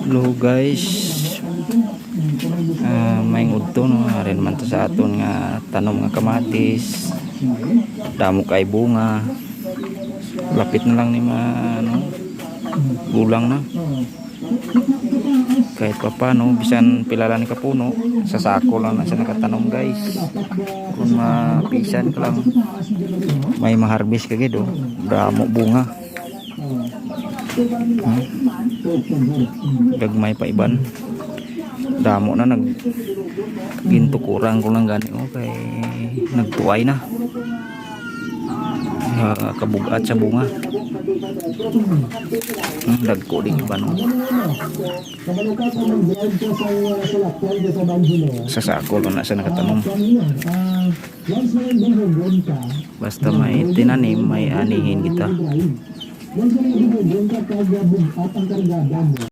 Hello guys, may udto no, rin man to sa aton nga tanom nga kamatis, damo kay bunga, lapit na lang ni gulang na. Kahit pa paano, bisan pilala ni kapuno, sa sako lang na siya nakatanom guys. Kung mapisan ka lang, may maharbis kagid oh, damo bunga. Gagmay pa iban, damo na ginto kurang ko lang gani oh, kay nagtuay na kabugat sa bunga. Dagko din iban oh. Sa sako lang na siya nakatanom. Basta may tinanim, may anihin kita.